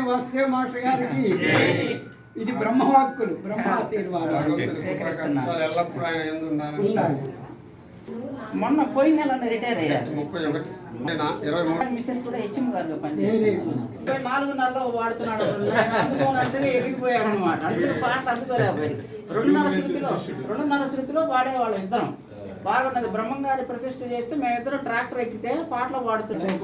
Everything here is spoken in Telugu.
వాసుదేవ మాస్టర్ గారికి ఇది బ్రహ్మవాక్కులు, బ్రహ్మ ఆశీర్వాదాలు. మొన్న పోయిన నెల రిటైర్ అయ్యారు. 31 మిస్సెస్ కూడా హెచ్ఎం గారు పనిచేసి 4.5 వాడుతున్నాడు. అందుకోనంతగా ఎగిరిపోయాడు అనమాట. అందులో పాటలు అందుకోలేకపోయారు. 2.5 శృతిలో వాడేవాళ్ళం ఇద్దరం. బాగున్నది. బ్రహ్మం గారి ప్రతిష్ఠ చేస్తే మేమిద్దరం ట్రాక్టర్ ఎక్కితే పాటలు వాడుతుంటాం.